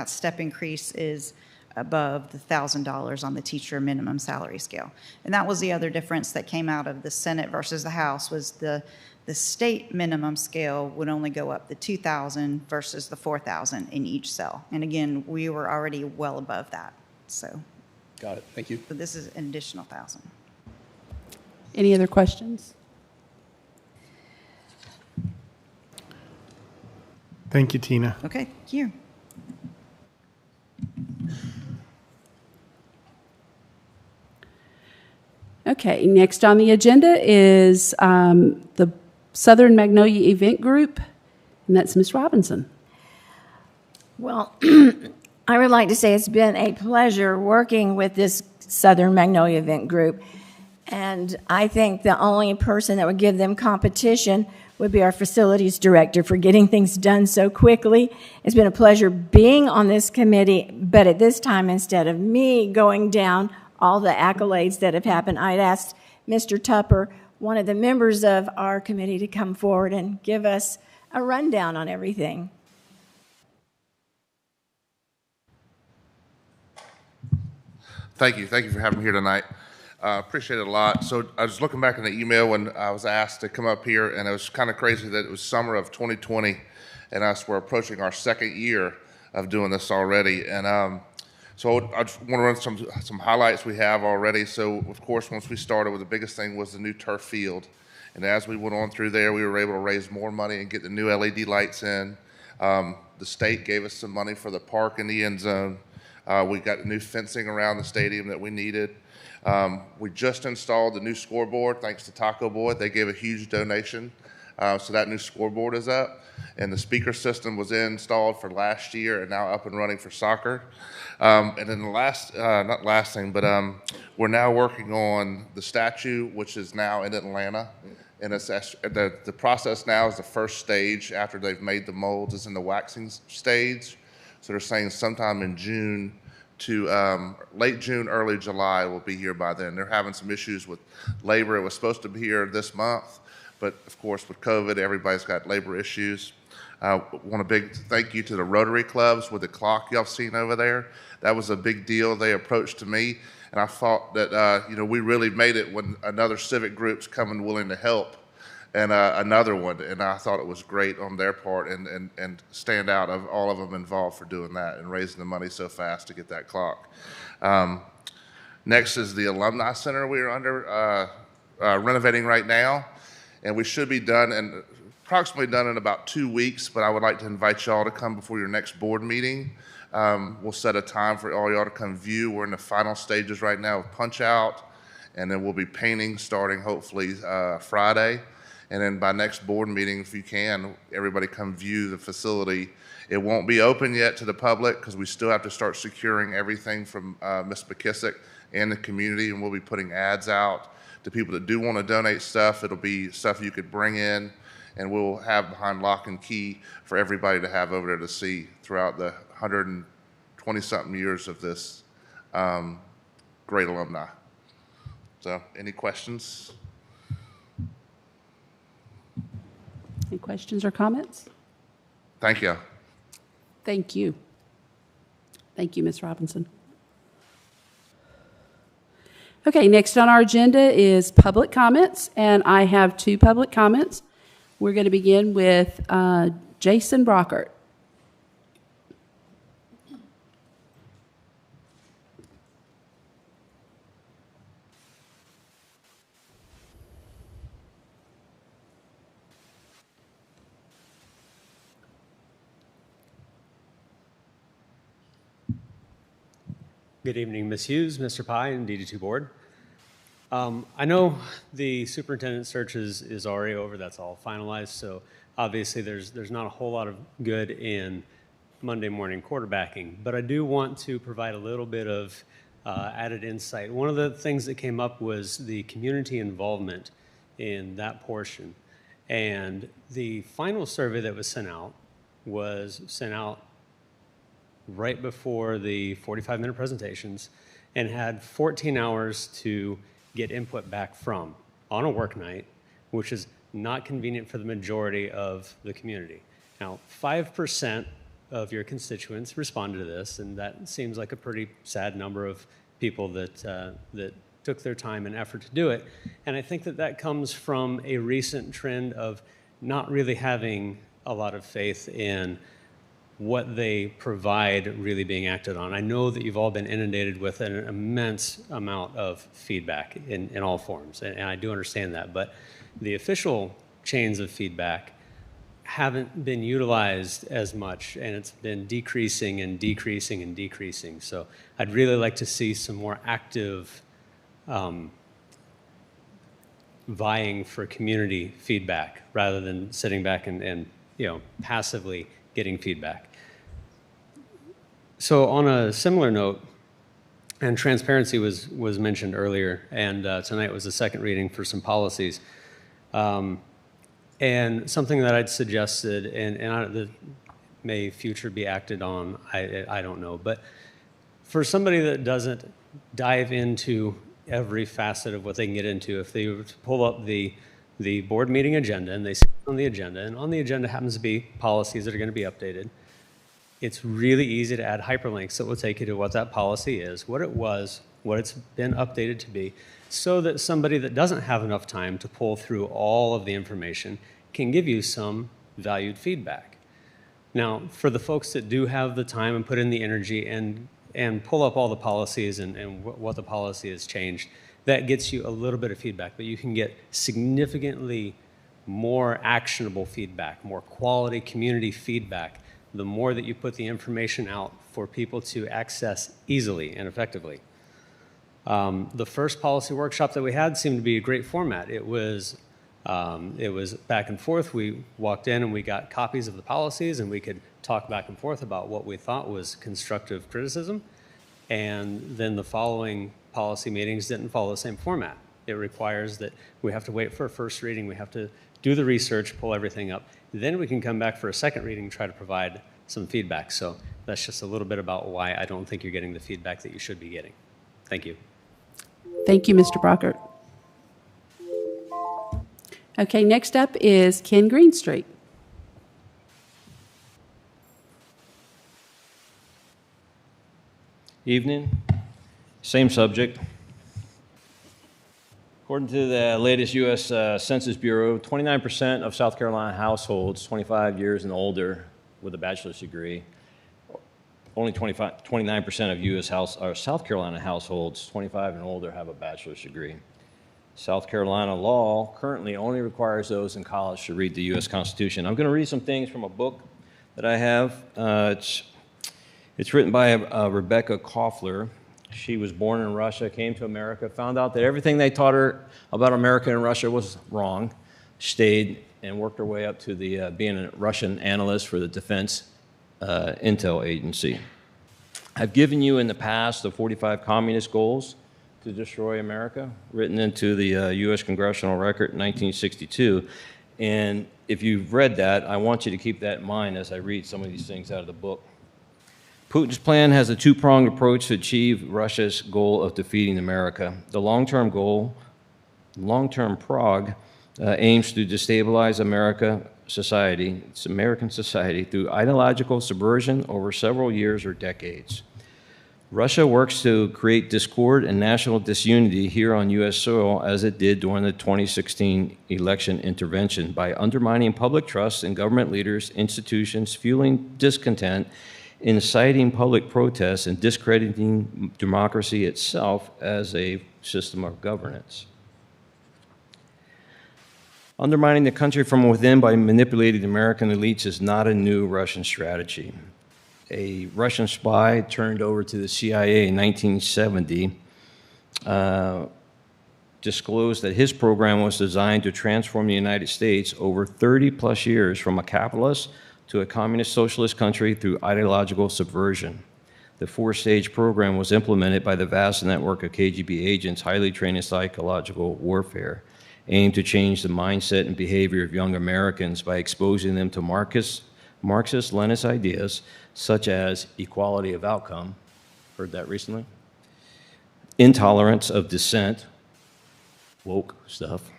step increase is above the $1,000 on the teacher minimum salary scale. And that was the other difference that came out of the Senate versus the House, was the state minimum scale would only go up the $2,000 versus the $4,000 in each cell. And again, we were already well above that. So, got it. Thank you. So this is an additional $1,000. Any other questions? Thank you, Tina. Okay, thank you. Okay, next on the agenda is the Southern Magnolia Event Group, and that's Ms. Robinson. Well, I would like to say it's been a pleasure working with this Southern Magnolia Event Group, and I think the only person that would give them competition would be our facilities director for getting things done so quickly. It's been a pleasure being on this committee, but at this time, instead of me going down all the accolades that have happened, I'd asked Mr. Tupper, one of the members of our committee, to come forward and give us a rundown on everything. Thank you. Thank you for having me here tonight. Appreciate it a lot. So I was looking back in the email when I was asked to come up here, and it was kind of crazy that it was summer of 2020, and we're approaching our second year of doing this already. And so I just want to run some highlights we have already. So, of course, once we started, the biggest thing was the new turf field. And as we went on through there, we were able to raise more money and get the new LED lights in. The state gave us some money for the park in the end zone. We got new fencing around the stadium that we needed. We just installed the new scoreboard, thanks to Taco Boy. They gave a huge donation. So that new scoreboard is up. And the speaker system was installed for last year and now up and running for soccer. And then the last, not last thing, but we're now working on the statue, which is now in Atlanta. And it's the process now is the first stage after they've made the molds is in the waxing stage. So they're saying sometime in June to late June, early July will be here by then. They're having some issues with labor. It was supposed to be here this month, but of course with COVID, everybody's got labor issues. Want a big thank you to the Rotary Clubs with the clock y'all seen over there. That was a big deal. They approached to me, and I thought that we really made it when another civic group's coming willing to help, and another one, and I thought it was great on their part and stand out of all of them involved for doing that and raising the money so fast to get that clock. Next is the Alumni Center we're under renovating right now, and we should be done and approximately done in about 2 weeks, but I would like to invite y'all to come before your next board meeting. We'll set a time for all y'all to come view. We're in the final stages right now of punch out, and then we'll be painting starting hopefully Friday. And then by next board meeting, if you can, everybody come view the facility. It won't be open yet to the public because we still have to start securing everything from Ms. McKissick and the community, and we'll be putting ads out to people that do want to donate stuff. It'll be stuff you could bring in, and we'll have behind lock and key for everybody to have over there to see throughout the 120-something years of this great alumni. So, any questions? Any questions or comments? Thank you. Thank you. Thank you, Ms. Robinson. Okay, next on our agenda is public comments, and I have 2 public comments. We're going to begin with Jason Brockert. Good evening, Ms. Hughes, Mr. Pye, and DD2 board. I know the superintendent search is already over. That's all finalized. So obviously there's not a whole lot of good in Monday morning quarterbacking. But I do want to provide a little bit of added insight. One of the things that came up was the community involvement in that portion. And the final survey that was sent out right before the 45-minute presentations and had 14 hours to get input back from on a work night, which is not convenient for the majority of the community. Now, 5% of your constituents responded to this, and that seems like a pretty sad number of people that took their time and effort to do it. And I think that comes from a recent trend of not really having a lot of faith in what they provide really being acted on. I know that you've all been inundated with an immense amount of feedback in all forms, and I do understand that, but the official chains of feedback haven't been utilized as much, and it's been decreasing and decreasing and decreasing. So I'd really like to see some more active vying for community feedback rather than sitting back and passively getting feedback. So on a similar note, and transparency was mentioned earlier, and tonight was the second reading for some policies. And something that I'd suggested, and that may future be acted on, I don't know, but for somebody that doesn't dive into every facet of what they can get into, if they were to pull up the the board meeting agenda, and they see on the agenda, and on the agenda happens to be policies that are going to be updated. It's really easy to add hyperlinks that will take you to what that policy is, what it was, what it's been updated to be, so that somebody that doesn't have enough time to pull through all of the information can give you some valued feedback. Now, for the folks that do have the time and put in the energy and pull up all the policies and what the policy has changed, that gets you a little bit of feedback, but you can get significantly more actionable feedback, more quality community feedback, the more that you put the information out for people to access easily and effectively. The first policy workshop that we had seemed to be a great format. It was back and forth. We walked in and we got copies of the policies, and we could talk back and forth about what we thought was constructive criticism. And then the following policy meetings didn't follow the same format. It requires that we have to wait for a first reading, we have to do the research, pull everything up. Then we can come back for a second reading and try to provide some feedback. So that's just a little bit about why I don't think you're getting the feedback that you should be getting. Thank you. Thank you, Mr. Brockert. Okay, next up is Ken Greenstreet. Evening. Same subject. According to the latest U.S. Census Bureau, 29% of South Carolina households 25 years and older with a bachelor's degree, only 29% of U.S. South Carolina households 25 and older have a bachelor's degree. South Carolina law currently only requires those in college to read the U.S. Constitution. I'm going to read some things from a book that I have. It's written by Rebecca Koffler. She was born in Russia, came to America, found out that everything they taught her about America and Russia was wrong, stayed and worked her way up to being a Russian analyst for the Defense Intel Agency. I've given you in the past the 45 communist goals to destroy America, written into the U.S. Congressional Record in 1962. And if you've read that, I want you to keep that in mind as I read some of these things out of the book. Putin's plan has a two-pronged approach to achieve Russia's goal of defeating America. The long-term goal, long-term prog, aims to destabilize American society through ideological subversion over several years or decades. Russia works to create discord and national disunity here on U.S. soil, as it did during the 2016 election intervention, by undermining public trust in government leaders, institutions, fueling discontent, inciting public protests, and discrediting democracy itself as a system of governance. Undermining the country from within by manipulating American elites is not a new Russian strategy. A Russian spy turned over to the CIA in 1970 disclosed that his program was designed to transform the United States over 30 plus years from a capitalist to a communist socialist country through ideological subversion. The four-stage program was implemented by the vast network of KGB agents highly trained in psychological warfare, aimed to change the mindset and behavior of young Americans by exposing them to Marxist-Leninist ideas such as equality of outcome, heard that recently, intolerance of dissent, woke stuff,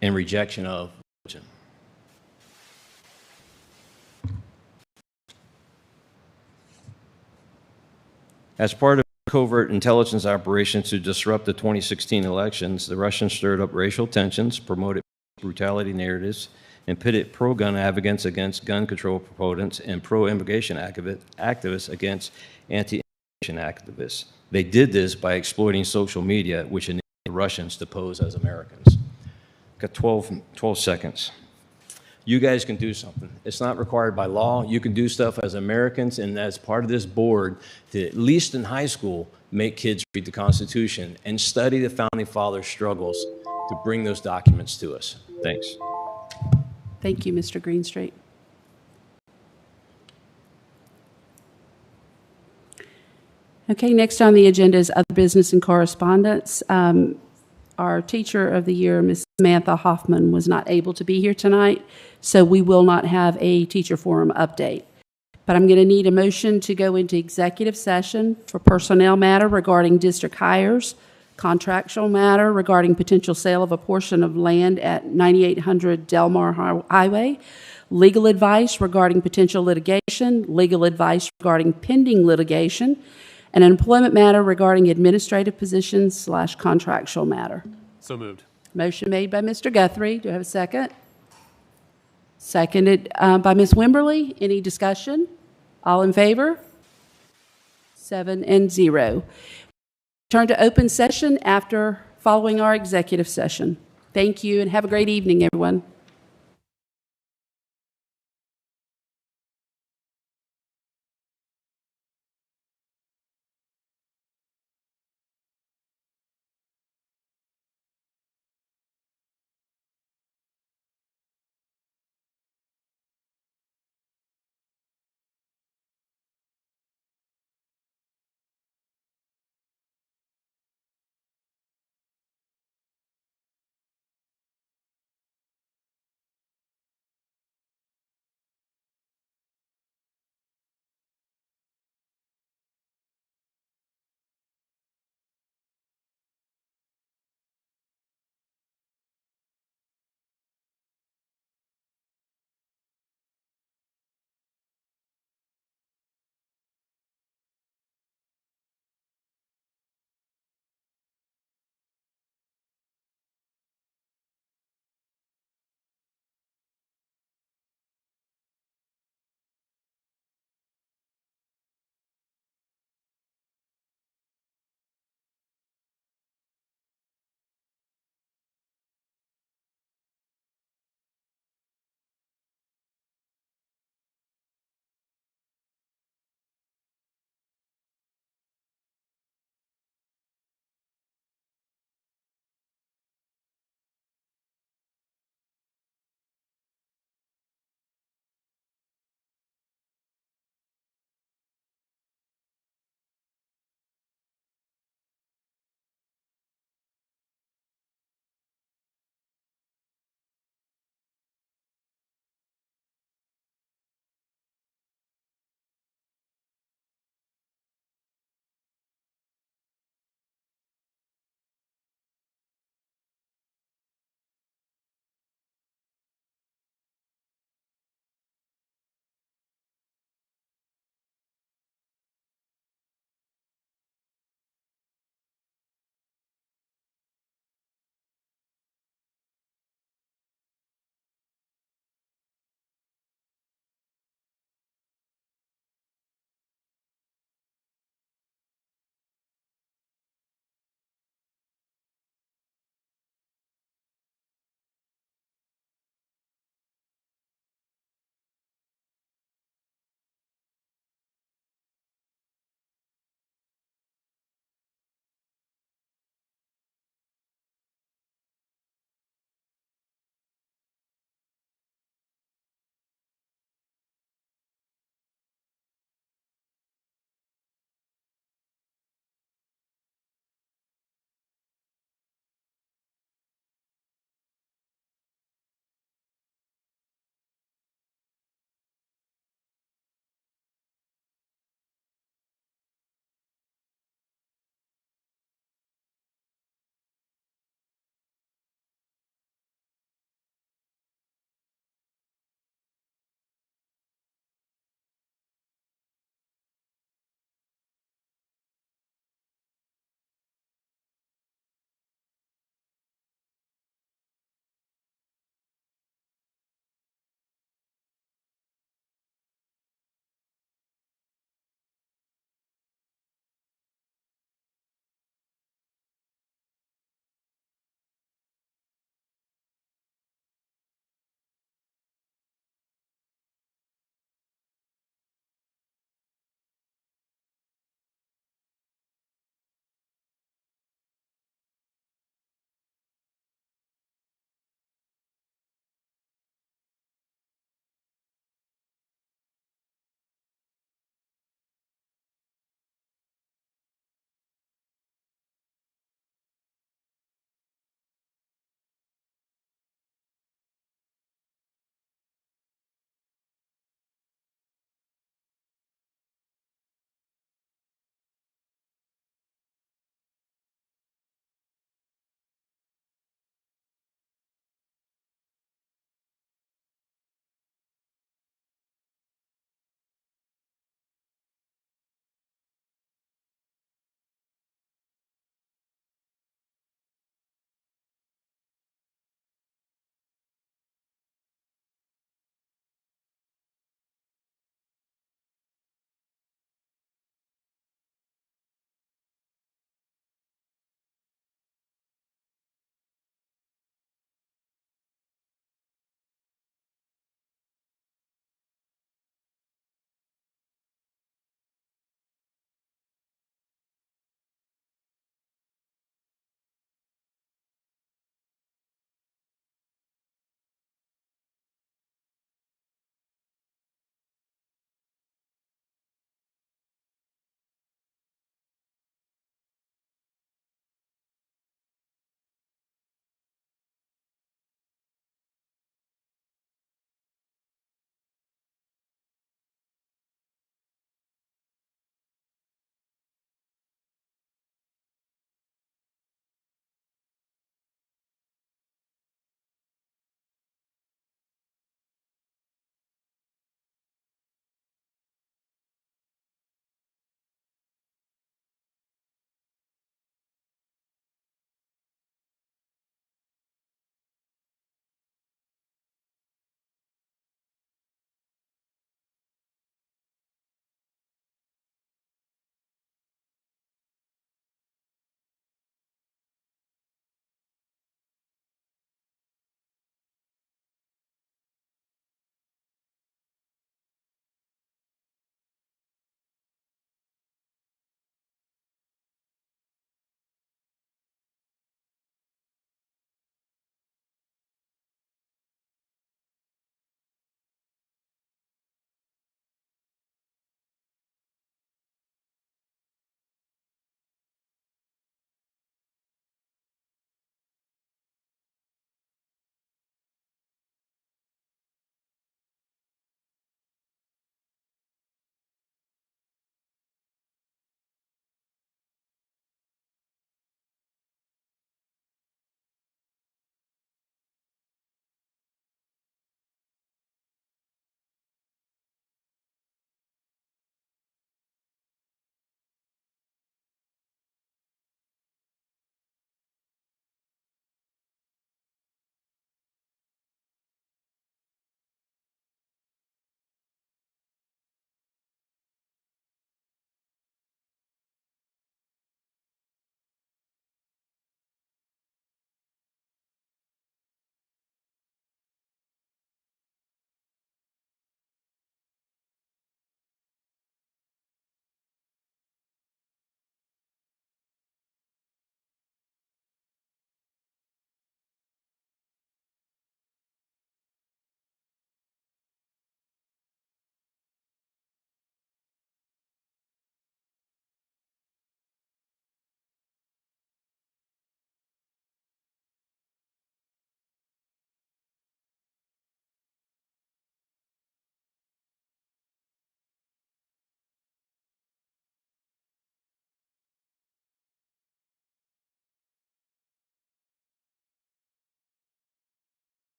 and rejection of religion. As part of covert intelligence operations to disrupt the 2016 elections, the Russians stirred up racial tensions, promoted brutality narratives, and pitted pro-gun advocates against gun control proponents and pro-immigration activists against anti-immigration activists. They did this by exploiting social media, which enabled the Russians to pose as Americans. Got 12 seconds. You guys can do something. It's not required by law. You can do stuff as Americans and as part of this board to, at least in high school, make kids read the Constitution and study the Founding Fathers' struggles to bring those documents to us. Thanks. Thank you, Mr. Greenstreet. Okay, next on the agenda is other business and correspondence. Our teacher of the year, Ms. Samantha Hoffman, was not able to be here tonight, so we will not have a teacher forum update. But I'm going to need a motion to go into executive session for personnel matter regarding district hires, contractual matter regarding potential sale of a portion of land at 9800 Delmar Highway, legal advice regarding potential litigation, legal advice regarding pending litigation, and an employment matter regarding administrative positions / contractual matter. So moved. Motion made by Mr. Guthrie. Do I have a second? Seconded by Ms. Wimberly. Any discussion? All in favor? 7-0. Turn to open session following our executive session. Thank you and have a great evening, everyone.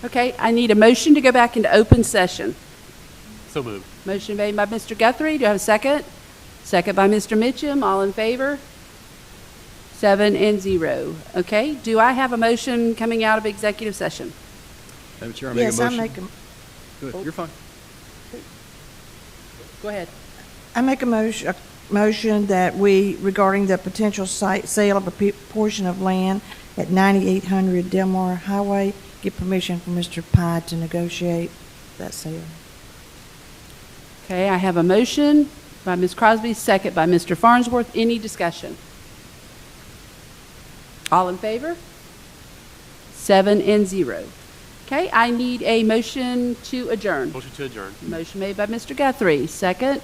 Okay, I need a motion to go back into open session. So moved. Motion made by Mr. Guthrie. Do I have a second? Second by Mr. Mitchum. All in favor? 7-0. Okay, do I have a motion coming out of executive session? Madam Chair, I make a Yes, motion. I make a, Good, you're fine. Go ahead. I make a motion that we, regarding the potential sale of a portion of land at 9800 Delmar Highway, get permission from Mr. Pye to negotiate that sale. Okay, I have a motion by Ms. Crosby, second by Mr. Farnsworth. Any discussion? All in favor? 7-0. Okay, I need a motion to adjourn. Motion to adjourn. Motion made by Mr. Guthrie, second